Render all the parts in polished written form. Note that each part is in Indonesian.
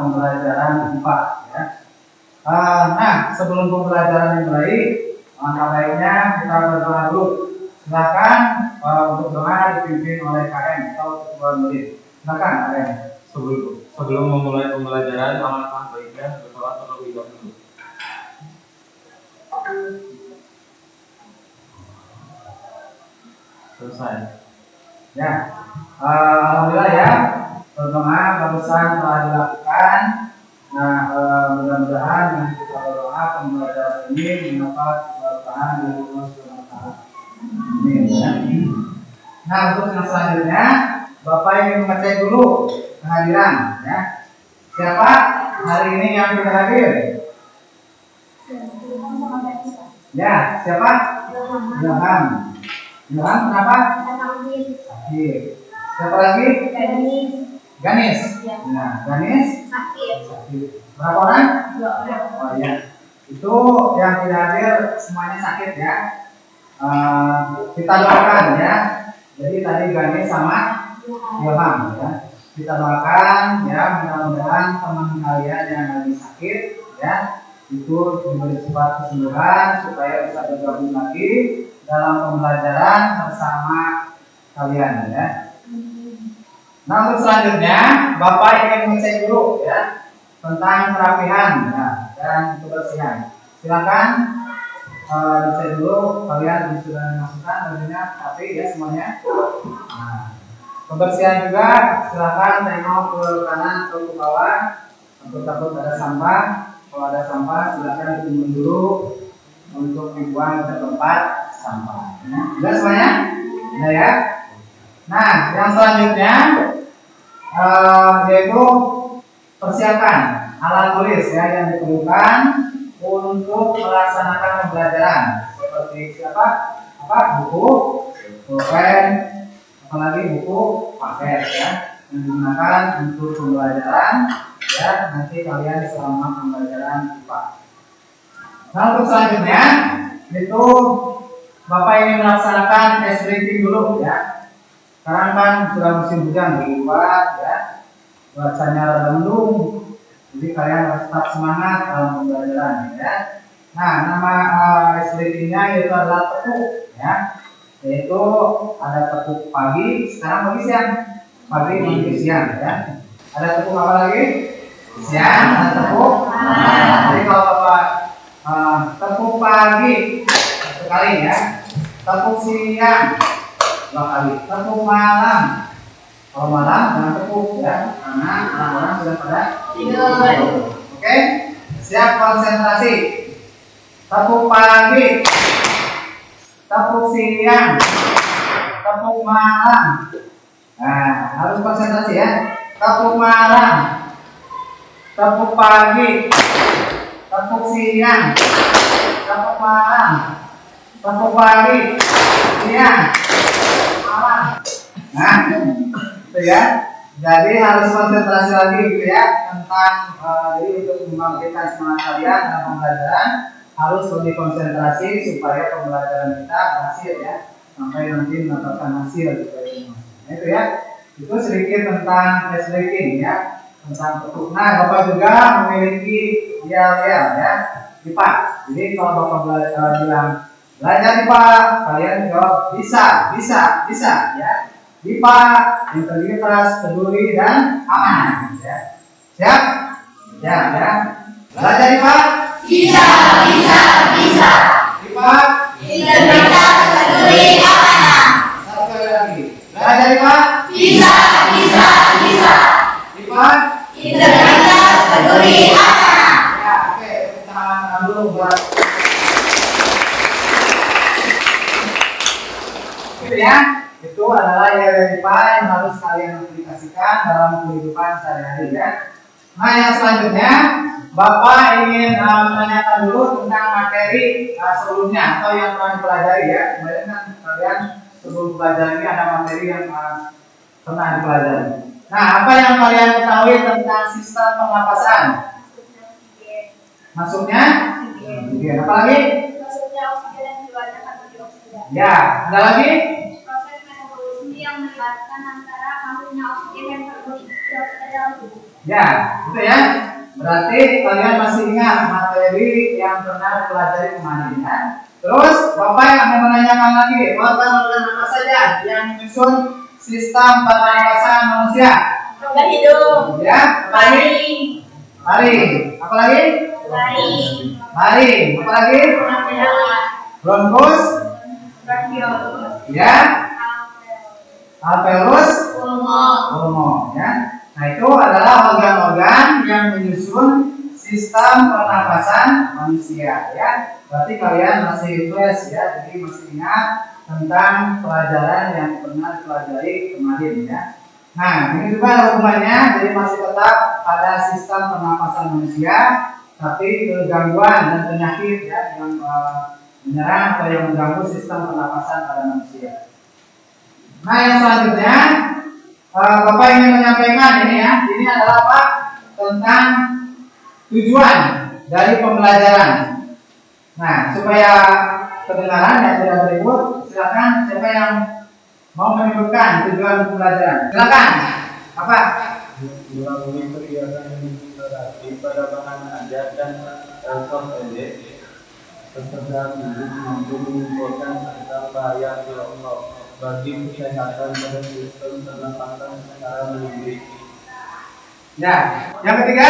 pembelajaran IPA ya. Nah, sebelum pembelajaran dimulai, langkah baiknya kita berdoa dulu. Silakan untuk doa dipimpin oleh KM atau ketua murid. Silakan KM. Sebelum memulai pembelajaran, alangkah baiknya berdoa terlebih dahulu. Selesai. Ya, alhamdulillah ya, berdoa barusan telah dilakukan. Nah, mudah-mudahan dengan kita berdoa pembelajaran ini mendapat keberkahan dari Allah Subhanahu wa Ta'ala. Amin. Nah, untuk yang selanjutnya, Bapak ingin mengecek dulu kehadiran, ya. Siapa hari ini yang tidak hadir? Ya, siapa? Ilham. Ilham kenapa? Sakit. Siapa lagi? Ganis. Nah, Ganis sakit. Berapa orang? 2 orang. Oh ya. Itu yang tidak hadir semuanya sakit ya. Kita doakan ya. Jadi tadi Ganis sama Ilham ya. Kita doakan ya, mudah-mudahan teman kalian yang lagi sakit ya itu diberi cepat kesembuhan supaya bisa bergabung lagi dalam pembelajaran bersama kalian ya. Nah, untuk selanjutnya Bapak ingin mengecek dulu ya tentang kerapihan ya, dan kebersihan. Silakan dicek dulu kalian sudah dimasukkan bajunya rapi ya semuanya. Nah, kebersihan juga silakan tengok ke kanan atau ke bawah. Takut ada sampah. Kalau ada sampah silakan ditimbun dulu untuk dibuang ke tempat sampah. Jelas semuanya? Nah ya. Nah, yang selanjutnya yaitu persiapan alat tulis ya yang diperlukan untuk melaksanakan pembelajaran seperti buku, pulpen, apalagi buku paket ya yang digunakan untuk pembelajaran ya nanti kalian selama pembelajaran IPA. Nah, untuk selanjutnya itu Bapak ingin melaksanakan tes reading dulu ya. Sekarang kan sudah musim hujan di luar ya, cuacanya rada mendung, jadi kalian harus tetap semangat dalam pembelajaran ya. Nah, nama tes readingnya yaitu adalah tepuk ya, yaitu ada tepuk pagi, sekarang pagi siang, pagi menuju siang ya. Ada tepuk apa lagi? Siang, ada tepuk. Jadi kalau Bapak tepuk pagi sekali ya, tepuk siang 2 kali, tepuk malam. Kalau malam jangan tepuk ya, karena orang-orang sudah pada tidur. Oke, siap konsentrasi. Tepuk pagi, tepuk siang, tepuk malam. Nah, harus konsentrasi ya. Tepuk malam, tepuk pagi, tepuk siang, tepuk malam, tepuk pagi, siang, malam. Nah, itu ya. Jadi harus konsentrasi lagi gitu ya tentang jadi untuk membangkitkan semangat kalian dalam pembelajaran harus lebih konsentrasi supaya pembelajaran kita berhasil ya sampai nanti mendapatkan hasil gitu. Nah, itu ya. Itu sedikit tentang tes reading ya tentang tepuk. Nah, Bapak juga memiliki yel-yel ya IPA. Jadi kalau Bapak bilang belajar IPA, kalian jawab bisa ya. IPA integritas, peduli dan aman ya. Siap? Ya. Belajar IPA? Bisa. IPA integritas, peduli, aman. Satu kali lagi. Belajar IPA? Bisa. IPA integritas, peduli, aman. Ya, oke. Kita tangan dulu buat itu ya. Itu adalah IPA yang harus kalian aplikasikan dalam kehidupan sehari-hari ya. Nah, yang selanjutnya Bapak ingin menanyakan dulu tentang materi sebelumnya atau yang pernah dipelajari ya. Kemarin kan kalian sebelum belajar ini ada materi yang pernah dipelajari. Nah, apa yang kalian ketahui tentang sistem pernapasan? Masuknya? Apa lagi? Masuknya oksigen dan keluarnya karbon dioksida. Ya, ada lagi? Yang melibatkan antara masuknya oksigen dan karbon dioksida dalam tubuh. Ya, itu ya. Berarti kalian masih ingat materi yang pernah pelajari kemarin ya. Terus Bapak yang akan menanyakan lagi, organ-organ apa saja yang menyusun sistem pernapasan manusia? Organ hidup. Ya, lagi? Lari. Apa lagi? Lari. Lari. Apa lagi? Bronkus. Bronkiolus. Ya. Alveolus. Pulmo. Ya. Nah, itu adalah organ-organ yang menyusun sistem pernapasan manusia ya. Berarti kalian masih fresh ya, jadi masih ingat tentang pelajaran yang pernah pelajari kemarin ya. Nah, ini juga hukumannya, jadi masih tetap pada sistem pernapasan manusia, tapi gangguan dan penyakit ya yang menyerang atau yang mengganggu sistem pernapasan pada manusia. Nah, yang selanjutnya Bapak ingin menyampaikan ini ya, ini adalah apa? Tentang tujuan dari pembelajaran. Nah, supaya kedengaran yang tidak berikut, silakan siapa yang mau menyebutkan tujuan pembelajaran. Silakan. Apa? Melalui kegiatan literasi pada bahan ajar dan konten peserta didik mampu mengumpulkan tentang bahaya kelompok bagi kesehatan dan sistem pernapasan secara mandiri. Ya, yang ketiga,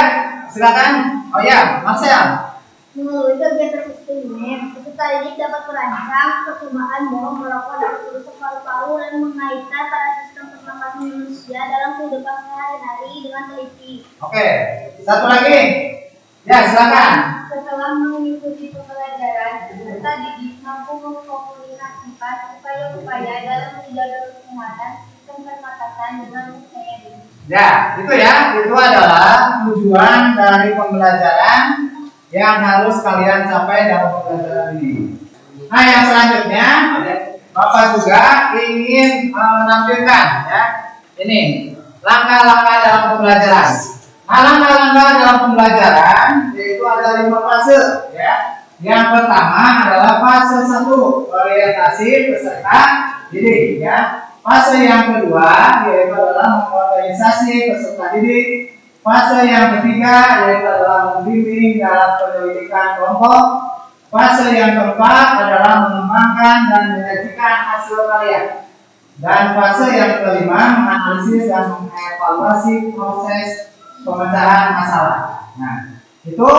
silakan. Oh ya, Marcel. Melalui kegiatan eksperimen, peserta didik dapat merancang percobaan bom, merokok, dan merusak paru-paru dan mengaitkan pada sistem pernapasan manusia dalam kehidupan sehari-hari dengan teliti. Oke, satu lagi. Ya, silakan. Setelah mengikuti pembelajaran, peserta didik mampu mengkomunikasikan upaya-upaya dalam menjaga kesehatan sistem pernapasan dengan percaya diri. Ya, itu adalah tujuan dari pembelajaran yang harus kalian capai dalam pembelajaran ini. Nah, yang selanjutnya, Bapak juga ingin menampilkan ya, ini langkah-langkah dalam pembelajaran. Nah, langkah-langkah dalam pembelajaran yaitu ada 5 fase ya. Yang pertama adalah fase 1, orientasi peserta didik ya. Fase yang kedua yaitu adalah mengorganisasi peserta didik. Fase yang ketiga yaitu adalah membimbing dalam penyelidikan kelompok. Fase yang keempat adalah mengembangkan dan menyajikan hasil karya. Dan fase yang kelima menganalisis dan mengevaluasi proses pemecahan masalah. Nah, itu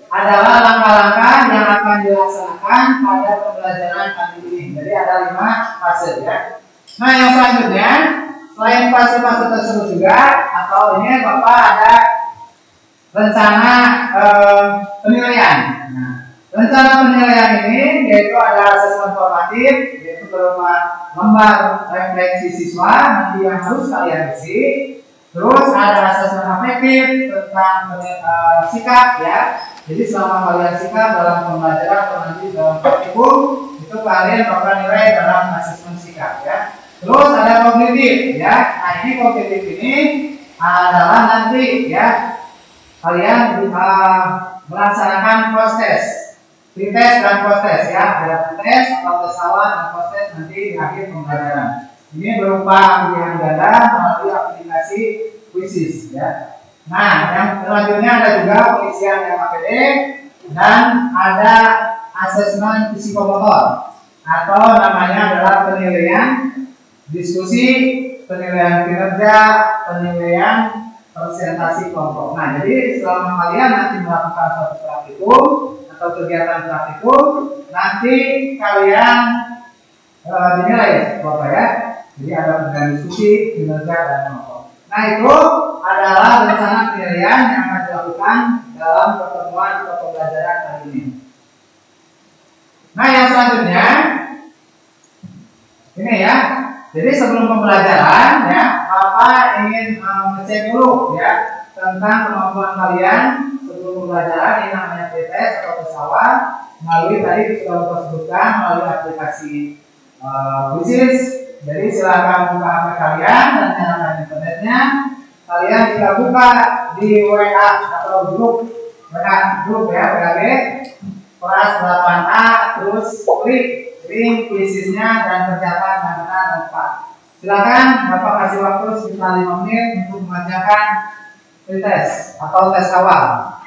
adalah langkah-langkah yang akan dilaksanakan pada pembelajaran kali ini. Jadi ada 5 fase ya. Nah, yang selanjutnya selain fase-fase tersebut juga atau ini Bapak ada rencana penilaian. Nah, rencana penilaian ini yaitu ada asesmen formatif yaitu berupa lembar refleksi siswa nanti yang harus kalian isi. Terus ada asesmen afektif tentang sikap ya. Jadi selama kalian sikap dalam pembelajaran atau nanti dalam praktikum itu kalian bakal nilai dalam asesmen sikap ya. Terus ada kognitif ya. Nah, ini kognitif ini adalah nanti ya kalian melaksanakan proses pretest dan proses ya. Ada pretest atau tes awal dan proses nanti di akhir pembelajaran. Ini berupa pilihan ganda melalui aplikasi quizzes ya. Nah, yang selanjutnya ada juga pengisian MAPD dan ada asesmen psikomotor atau namanya adalah penilaian diskusi, penilaian kinerja, penilaian presentasi kelompok. Nah, jadi selama kalian nanti melakukan suatu praktikum atau kegiatan praktikum, nanti kalian dinilai Bapak ya. Jadi ada penilaian diskusi, kinerja dan kelompok. Nah, itu adalah rencana penilaian yang akan dilakukan dalam pertemuan atau pembelajaran kali ini. Nah, yang selanjutnya ini ya. Jadi sebelum pembelajaran ya, Bapak ingin mengecek dulu ya tentang kemampuan kalian sebelum pembelajaran. Ini namanya pretest atau tes awal melalui tadi sudah Bapak sebutkan melalui aplikasi quizzes. Jadi silakan buka HP kalian dan nyalakan internetnya. Kalian bisa buka di WA atau grup ya WAG kelas 8A, terus klik link quizesnya dan kerjakan dengan benar dan tepat. Silakan Bapak kasih waktu sekitar 5 menit untuk mengerjakan pretest atau tes awal.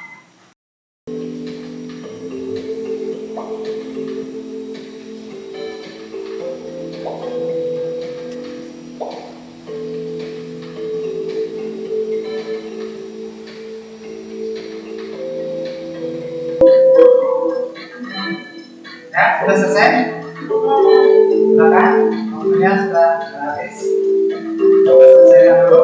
Ya, sudah selesai? Silakan. Waktunya sudah habis. Selesaikan dulu.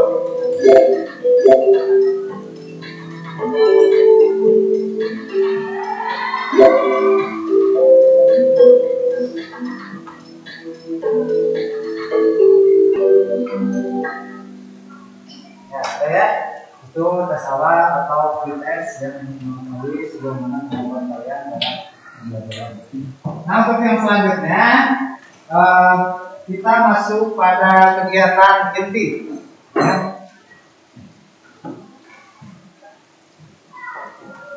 Ya, ada ya. Itu tes awal atau pretest yang mengetahui sejauh mana kemampuan kalian dalam pembelajaran. Nah, untuk yang selanjutnya kita masuk pada kegiatan inti. Ya.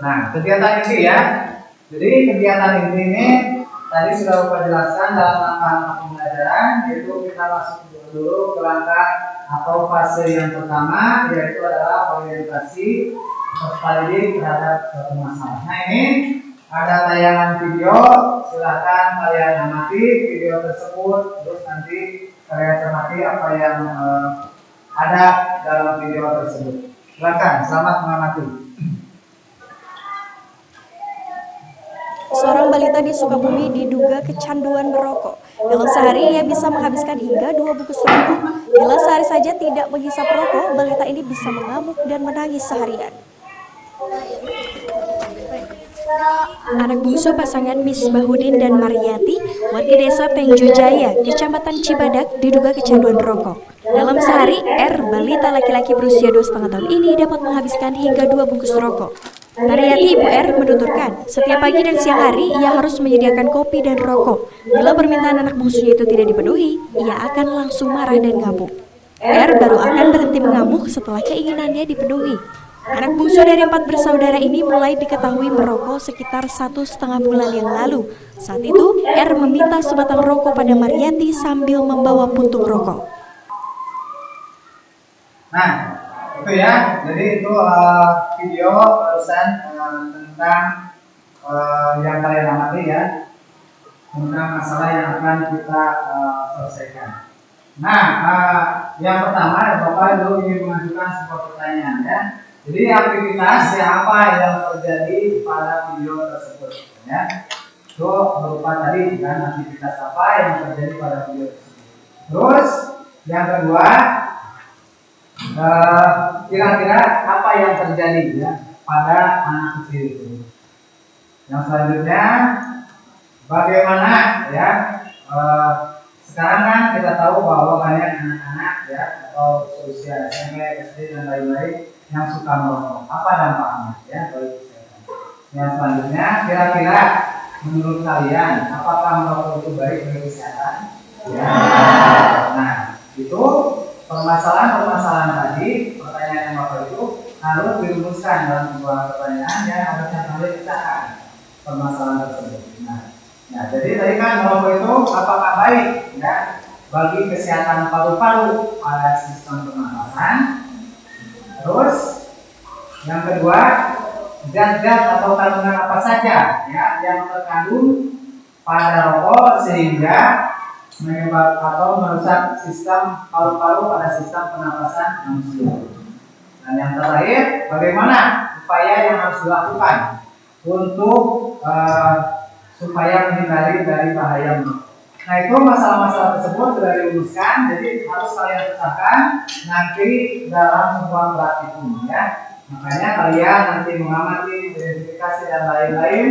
Nah, kegiatan inti ya. Jadi kegiatan inti ini tadi sudah Bapak jelaskan dalam langkah pembelajaran, yaitu kita masuk dulu ke langkah atau fase yang pertama, yaitu adalah orientasi peserta didik terhadap suatu masalah. Nah, ini ada tayangan video, silahkan kalian amati video tersebut, terus nanti kalian cermati apa yang ada dalam video tersebut. Silakan, selamat mengamati. Seorang balita di Sukabumi diduga kecanduan merokok. Dalam sehari ia bisa menghabiskan hingga 2 bungkus rokok. Bila sehari saja tidak menghisap rokok, balita ini bisa mengamuk dan menangis seharian. Anak bungsu pasangan Misbahudin dan Maryati, warga desa Tengjo Jaya, Kecamatan Cibadak, diduga kecanduan rokok. Dalam sehari, R, balita laki-laki berusia 2,5 tahun ini dapat menghabiskan hingga 2 bungkus rokok. Maryati, ibu R, menuturkan, setiap pagi dan siang hari ia harus menyediakan kopi dan rokok. Bila permintaan anak bungsunya itu tidak dipenuhi, ia akan langsung marah dan ngamuk. R baru akan berhenti mengamuk setelah keinginannya dipenuhi. Anak bungsu dari 4 bersaudara ini mulai diketahui merokok sekitar 1,5 bulan yang lalu. Saat itu, R meminta sebatang rokok pada Maryati sambil membawa puntung rokok. Nah, itu ya. Jadi itu video barusan tentang yang kalian amati ya, tentang masalah yang akan kita selesaikan. Nah, yang pertama Bapak dulu ingin mengajukan sebuah pertanyaan ya. Jadi aktivitas apa yang terjadi pada video tersebut ya? Itu berupa tadi kan aktivitas apa yang terjadi pada video tersebut. Terus yang kedua, kira-kira apa yang terjadi ya pada anak kecil itu. Yang selanjutnya, bagaimana ya? Sekarang kan kita tahu bahwa banyak anak-anak ya atau usia SMP, SD dan lain-lain yang suka merokok. Apa dampaknya ya bagi kesehatan? Yang selanjutnya, kira-kira menurut kalian apakah merokok itu baik bagi kesehatan? Ya. Nah, itu permasalahan tadi, pertanyaan yang Bapak itu harus dirumuskan dalam sebuah pertanyaan yang harusnya kalian pecahkan permasalahan tersebut. Nah, jadi tadi kan merokok itu apakah baik ya bagi kesehatan paru-paru pada sistem pernapasan? Terus yang kedua, zat-zat atau kandungan apa saja ya yang terkandung pada rokok sehingga menyebabkan atau merusak sistem paru-paru pada sistem pernapasan manusia. Dan yang terakhir, bagaimana upaya yang harus dilakukan untuk supaya menghindari dari bahaya merokok. Nah, itu masalah-masalah tersebut sudah dirumuskan, jadi harus kalian pecahkan nanti dalam sebuah praktikum ya. Makanya kalian nanti mengamati, identifikasi dan lain-lain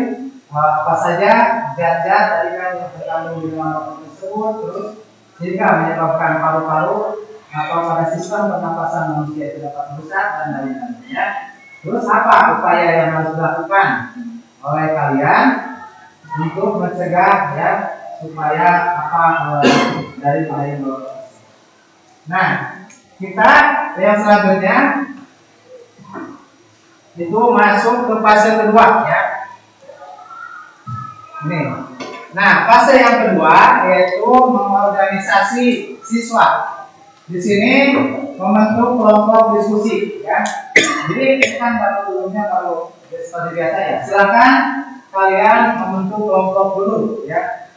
apa saja zat-zat tadi kan yang terkandung di dalam rokok tersebut, terus sehingga menyebabkan paru-paru atau pada sistem pernapasan manusia itu dapat rusak dan lain-lain ya. Terus apa upaya yang harus dilakukan oleh kalian untuk mencegah ya supaya dari bahaya merokok. Nah, kita yang selanjutnya itu masuk ke fase kedua ya. Ini. Nah, fase yang kedua yaitu mengorganisasi siswa. di sini membentuk kelompok diskusi ya. Jadi ini kan kalau seperti biasa ya. Silakan kalian membentuk kelompok dulu ya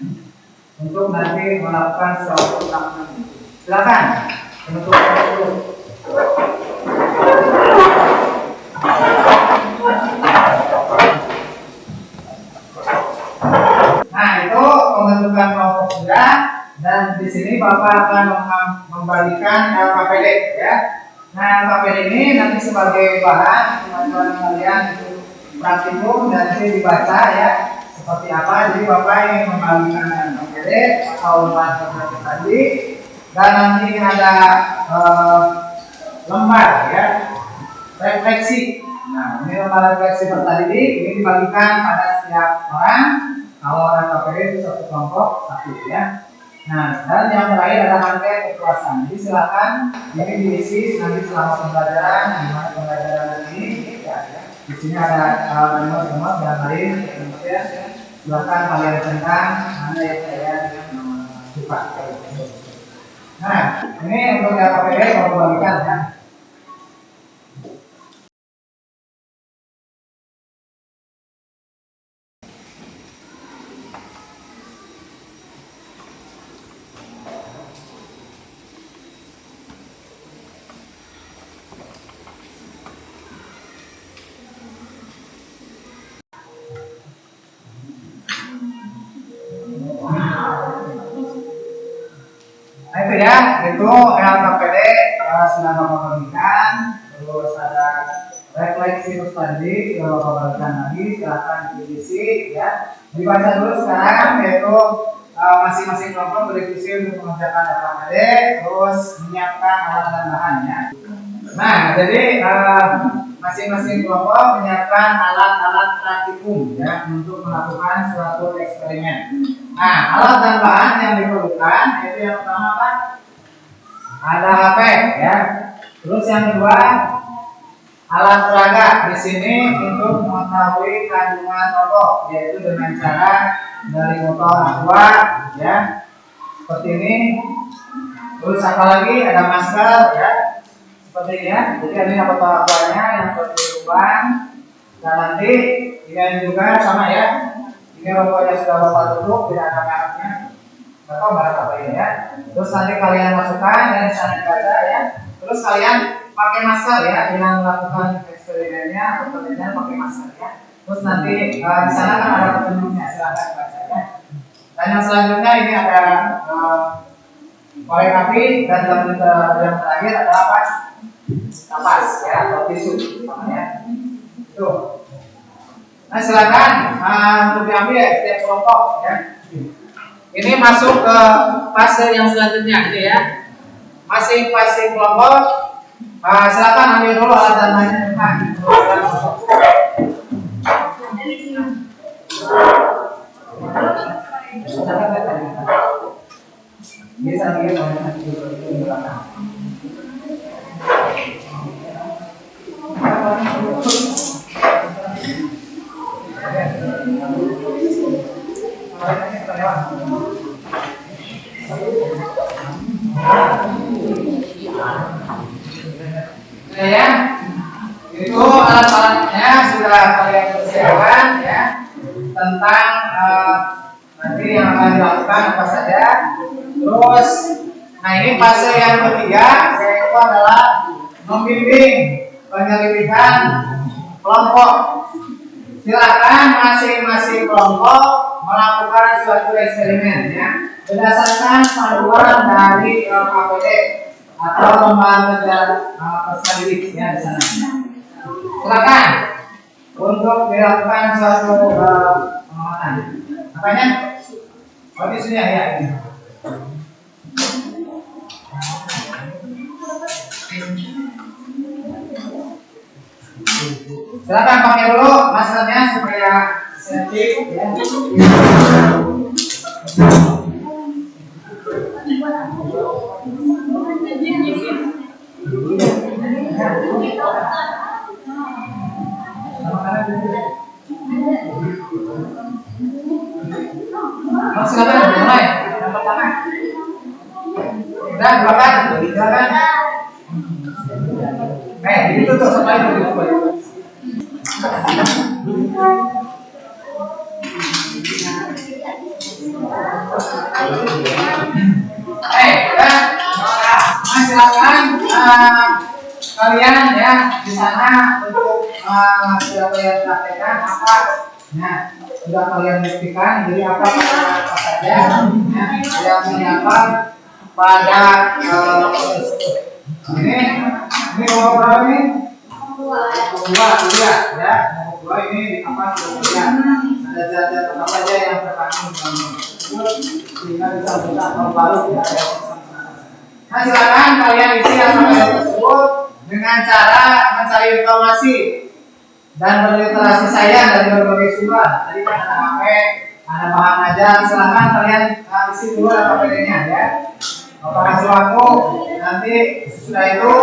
untuk nanti melakukan suatu tahapan. Silakan membentuk kelompok dulu. Nah, itu pembentukan kelompok sudah, dan di sini Bapak akan membagikan LKPD ya. Nah, LKPD ini nanti sebagai bahan teman-teman kalian itu praktikum dan nanti dibaca ya seperti apa. Jadi Bapak ingin membagikan LKPD atau lembar tadi, dan nanti ada lembar ya refleksi. Nah, ini lembar refleksi tadi ini dibagikan pada setiap orang. Kalau LKPD itu satu kelompok satu ya. Nah, dan yang terakhir ada angket kepuasan. Jadi silakan ini diisi nanti selama pembelajaran, gimana pembelajaran ini ya. Di sini ada nomor dan lain ya. Silakan kalian tentang mana yang kalian suka. Nah, ini untuk LKPD mau bagikan ya. Nah itu ya, itu LKPD sudah Bapak bagikan. Terus ada refleksi tadi sudah Bapak bagikan lagi. Silahkan diisi ya. Dibaca dulu sekarang, yaitu masing-masing kelompok berdiskusi untuk mengerjakan LKPD, terus menyiapkan alat dan bahannya. Nah, jadi masing-masing kelompok menyiapkan alat-alat praktikum ya untuk melakukan suatu eksperimen. Nah, alat dan bahan yang diperlukan itu yang pertama apa? Ada HP ya. Terus yang kedua alat peraga di sini untuk mengetahui kandungan rokok, yaitu dengan cara dari botol aqua ya seperti ini. Terus apa lagi? Ada masker ya seperti ini ya. Jadi ini botol aquanya yang seperti lubang, dan nanti ini juga sama ya. Ini rokoknya sudah Bapak tutup, tidak ada mereknya. Atau merek apa ini ya. Terus nanti kalian masukkan dan di sana dibaca ya. Terus kalian pakai masker ya, yang melakukan eksperimennya atau penelitian pakai masker ya. Terus nanti di sana kan ada petunjuknya, silahkan baca ya. Dan yang selanjutnya ini ada korek api, dan yang terakhir ada apa? Kapas ya, atau tisu namanya. Tuh. Nah silakan untuk diambil ya setiap kelompok ya. Ini masuk ke fase yang selanjutnya ini ya. Masing-masing kelompok silakan ambil dulu alat dan lainnya. Bisa ya, itu alat-alatnya sudah kalian persiapkan ya, tentang nanti yang akan dilakukan apa saja. Terus, nah ini fase yang ketiga, yaitu adalah membimbing penyelidikan kelompok. Silakan masing-masing kelompok melakukan suatu eksperimen ya, berdasarkan panduan dari LKPD atau lembaga pesan didik ya di sana. Silakan untuk dilakukan suatu pengamatan. Makanya, di sini ya ini. Silakan pakai dulu maskernya supaya safety ya. Silakan mulai. Yang pertama. Sudah silakan. Silakan. Itu tuh sampai itu. Silakan kalian ya di sana untuk sudah kalian praktekkan apa? Nah, sudah kalian buktikan jadi apa saja yang menyapa pada ini nomor berapa ini? Dua ya. Nomor 2 ini apa sudah ada zat-zat apa saja yang terkandung dalam sehingga bisa buka nomor baru ya. Nah, silakan kalian isi apa tersebut dengan cara mencari informasi dan berliterasi saya dari berbagai sumber. Tadi kan ada HP, ada bahan ajar. Silakan kalian isi dulu APD-nya ya. Bapak kasih waktu, nanti sesudah itu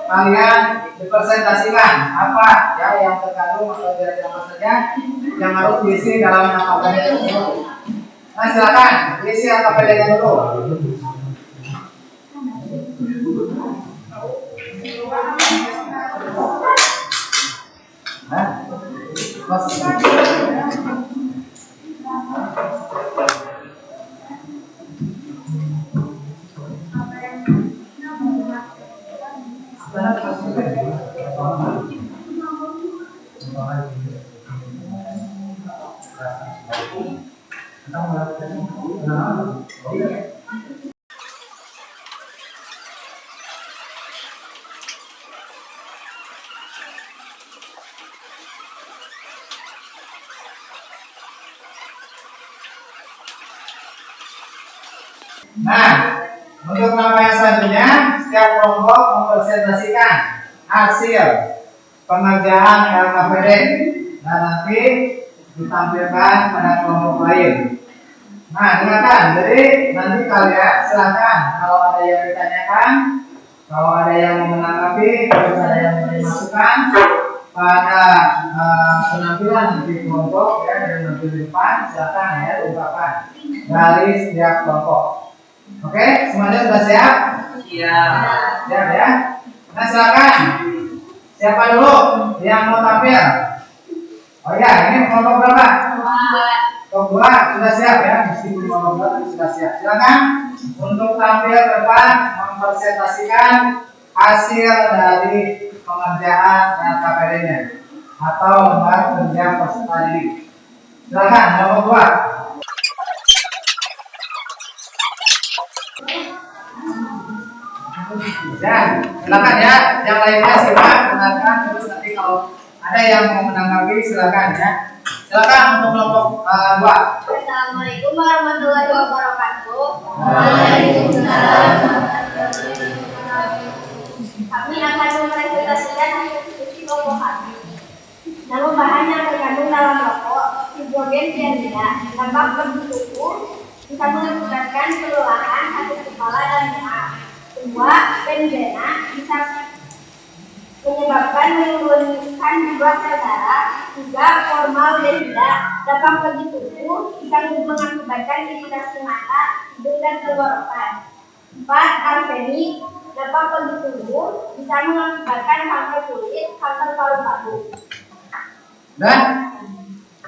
kalian dipresentasikan apa ya yang terkandung atau dari apa saja yang harus diisi dalam APD tersebut. Nah, silakan isi APD-nya dulu. Nah, untuk langkah yang selanjutnya, setiap kelompok mempresentasikan hasil pengerjaan LKPD dan nanti ditampilkan pada kelompok lain. Nah, silakan. Jadi nanti kalian silakan kalau ada yang ditanyakan, kalau ada yang mau menanggapi, kalau ada yang mau dimasukkan pada penampilan di kelompok ya dari nanti di depan, silakan ya ungkapkan dari setiap kelompok. Oke, semuanya sudah siap? Iya. Siap ya. Nah, silakan. Siapa dulu yang mau tampil? Oh ya, ini kelompok berapa? Kelompok 2 sudah siap ya. Meskipun kelompok 2 sudah siap. Silakan untuk tampil ke depan mempresentasikan hasil dari pengerjaan KPD-nya atau lembar kerja peserta didik. Silakan kelompok 2. Ya, silakan ya. Yang lainnya silakan dengarkan terus nanti kalau ada yang mau menanggapi silakan ya. Silakan untuk kelompok 2. Assalamualaikum warahmatullahi wabarakatuh. Waalaikumsalam. Kami akan mempresentasikan hasil diskusi kelompok kami. Nama bahan yang terkandung dalam rokok hidrogen cyanida dampak bertubuh bisa mengakibatkan kelelahan, sakit kepala dan demam. 2. Benzena bisa menyebabkan menurunkan jumlah sel darah. 3. Formaldehida dapat bagi tubuh bisa mengakibatkan iritasi mata, hidung dan tenggorokan. 4. Arsenik dapat bagi tubuh bisa mengakibatkan kanker kulit, kanker paru-paru. Dan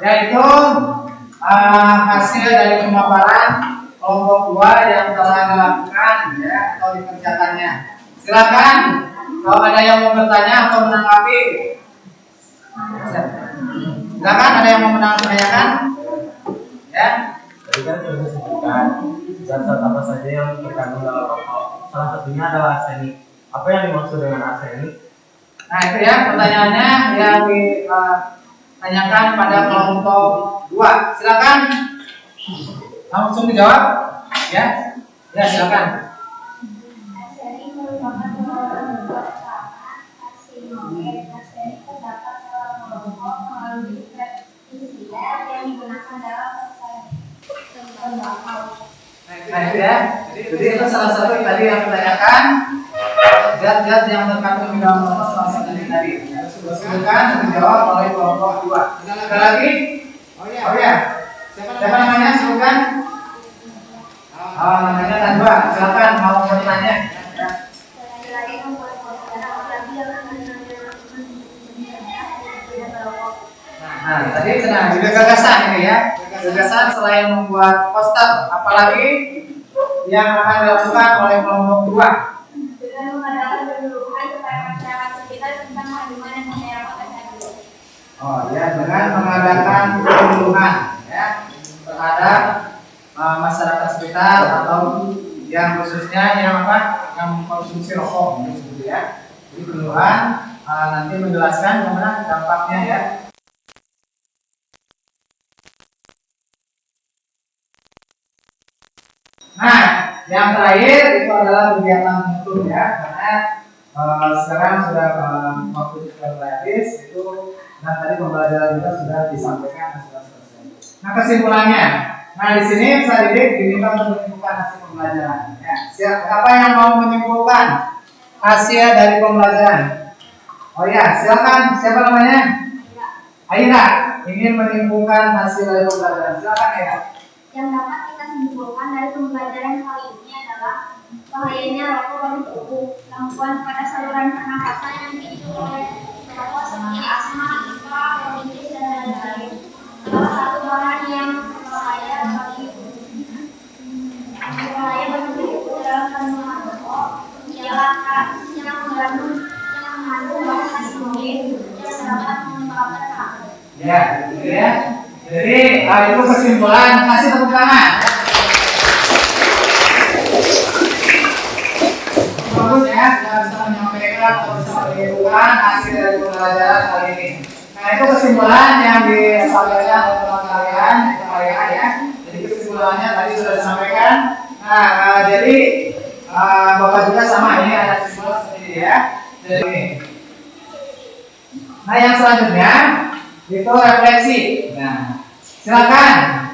yaitu hasil dari pemaparan kelompok 2 yang telah dilakukan ya atau dikerjakannya. Silakan kalau ada yang mau bertanya atau menanggapi. Silakan ada yang mau menanyakan? Ya. Tadi kan sudah disebutkan zat-zat apa saja yang terkandung dalam rokok. Salah satunya adalah arsenik. Apa yang dimaksud dengan arsenik? Nah, itu ya pertanyaannya yang ditanyakan pada kelompok 2. Silakan langsung dijawab ya. Ya, silakan. Arsenik merupakan pengolahan utama arsinogen. Arsenik terdapat dalam rokok melalui pestisida yang digunakan dalam tembakau. Nah, itu ya. Jadi itu salah satu tadi yang ditanyakan zat-zat yang terkandung di dalam rokok salah satu tadi. Sudah sebutkan dan dijawab oleh kelompok 2. Ada lagi? Oh ya. Siapa namanya? Sebutkan. Namanya Najwa. Silakan mau bertanya. gagasan ini ya. Gagasan selain membuat poster, apalagi yang akan dilakukan oleh kelompok 2. Dengan mengadakan penyuluhan kepada masyarakat sekitar tentang kandungan dan penyerapan SNI. Oh ya, dengan mengadakan penyuluhan ya terhadap masyarakat sekitar atau yang khususnya yang apa? Yang mengkonsumsi rokok gitu ya. Jadi penyuluhan nanti menjelaskan bagaimana dampaknya ya. Nah, yang terakhir itu adalah kegiatan mutu ya, karena sekarang sudah waktu sudah habis itu, dan tadi pembelajaran juga sudah disampaikan dan sudah selesai. Nah kesimpulannya, nah di sini saya didik diminta untuk menyimpulkan hasil pembelajaran. Ya, siapa yang mau menyimpulkan hasil dari pembelajaran? Oh ya, silakan. Siapa namanya? Aira. Ingin menyimpulkan hasil dari pembelajaran. Silakan Aira. Yang dapat kita simpulkan dari pembelajaran kali ini adalah bahayanya rokok bagi tubuh, gangguan pada saluran pernapasan yang dipicu oleh rokok seperti asma, ispa, bronkitis, dan lain-lain. Salah satu bahan yang berbahaya bagi tubuh dalam kandungan rokok ialah karbon yang mengandung bahan nitrogen yang dapat menyebabkan kanker. Ya, gitu ya. Jadi itu kesimpulan, kasih tepuk tangan. Bagus ya, sudah bisa menyampaikan atau bisa menyimpulkan hasil dari pembelajaran kali ini. Nah itu kesimpulan yang disampaikan oleh teman kalian, itu kalian ya. Jadi kesimpulannya tadi sudah disampaikan. Nah jadi bapak juga sama ini ada kesimpulan seperti ini ya. Jadi, nah yang selanjutnya itu refleksi. Nah, silakan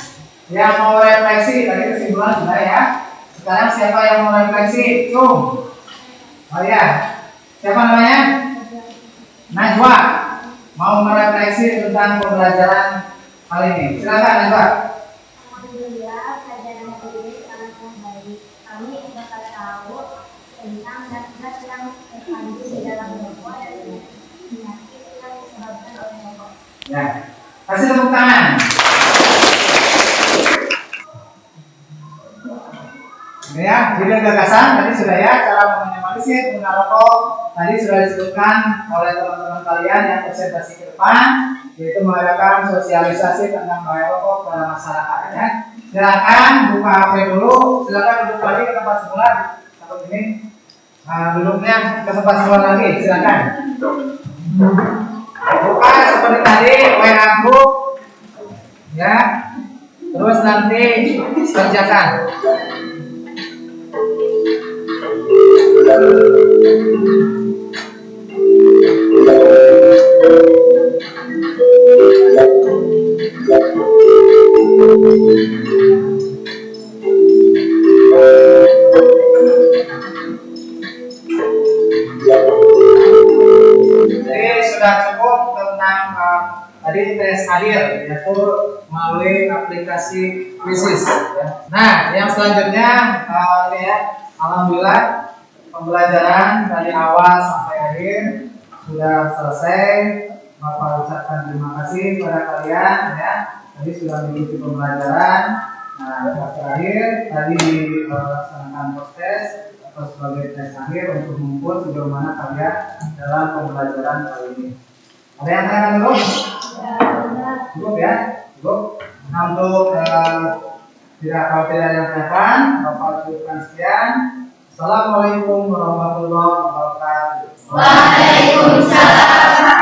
yang mau refleksi, tadi kesimpulan sudah ya. Sekarang siapa yang mau refleksi? Cung. Oh ya, siapa namanya? Najwa. Mau merefleksi tentang pembelajaran kali ini. Silakan Najwa. Alhamdulillah, pelajaran hari ini sangat baik. Kami dapat tahu tentang zat-zat yang terkandung di dalam rokok dan penyakit yang disebabkan oleh rokok. Ya, kasih tepuk tangan. Ya, jadi gagasan tadi sudah ya, cara meminimalisir penggunaan rokok tadi sudah disebutkan oleh teman-teman kalian yang presentasi ke depan, yaitu mengadakan sosialisasi tentang bahaya rokok kepada masyarakat ya. Silakan buka HP dulu, silakan duduk lagi ke tempat semula seperti ini. Duduknya ke tempat semula lagi, silakan. Buka seperti tadi, WA group ya. Terus nanti kerjakan. Jadi sudah cukup tentang tadi tes akhir yaitu melalui aplikasi Quizzes ya. Nah, yang selanjutnya ini ya, alhamdulillah pembelajaran dari awal sampai akhir sudah selesai. Bapak ucapkan terima kasih kepada kalian ya. Tadi sudah mengikuti pembelajaran. Nah, yang terakhir tadi dilaksanakan post-test atau sebagai tes akhir untuk mengukur sejauh mana kalian dalam pembelajaran kali ini. Ada yang tanyakan dulu? Cukup ya, cukup. Nah, untuk kalau tidak ada yang tanyakan, Bapak cukupkan sekian. Assalamualaikum warahmatullahi wabarakatuh. Waalaikumsalam.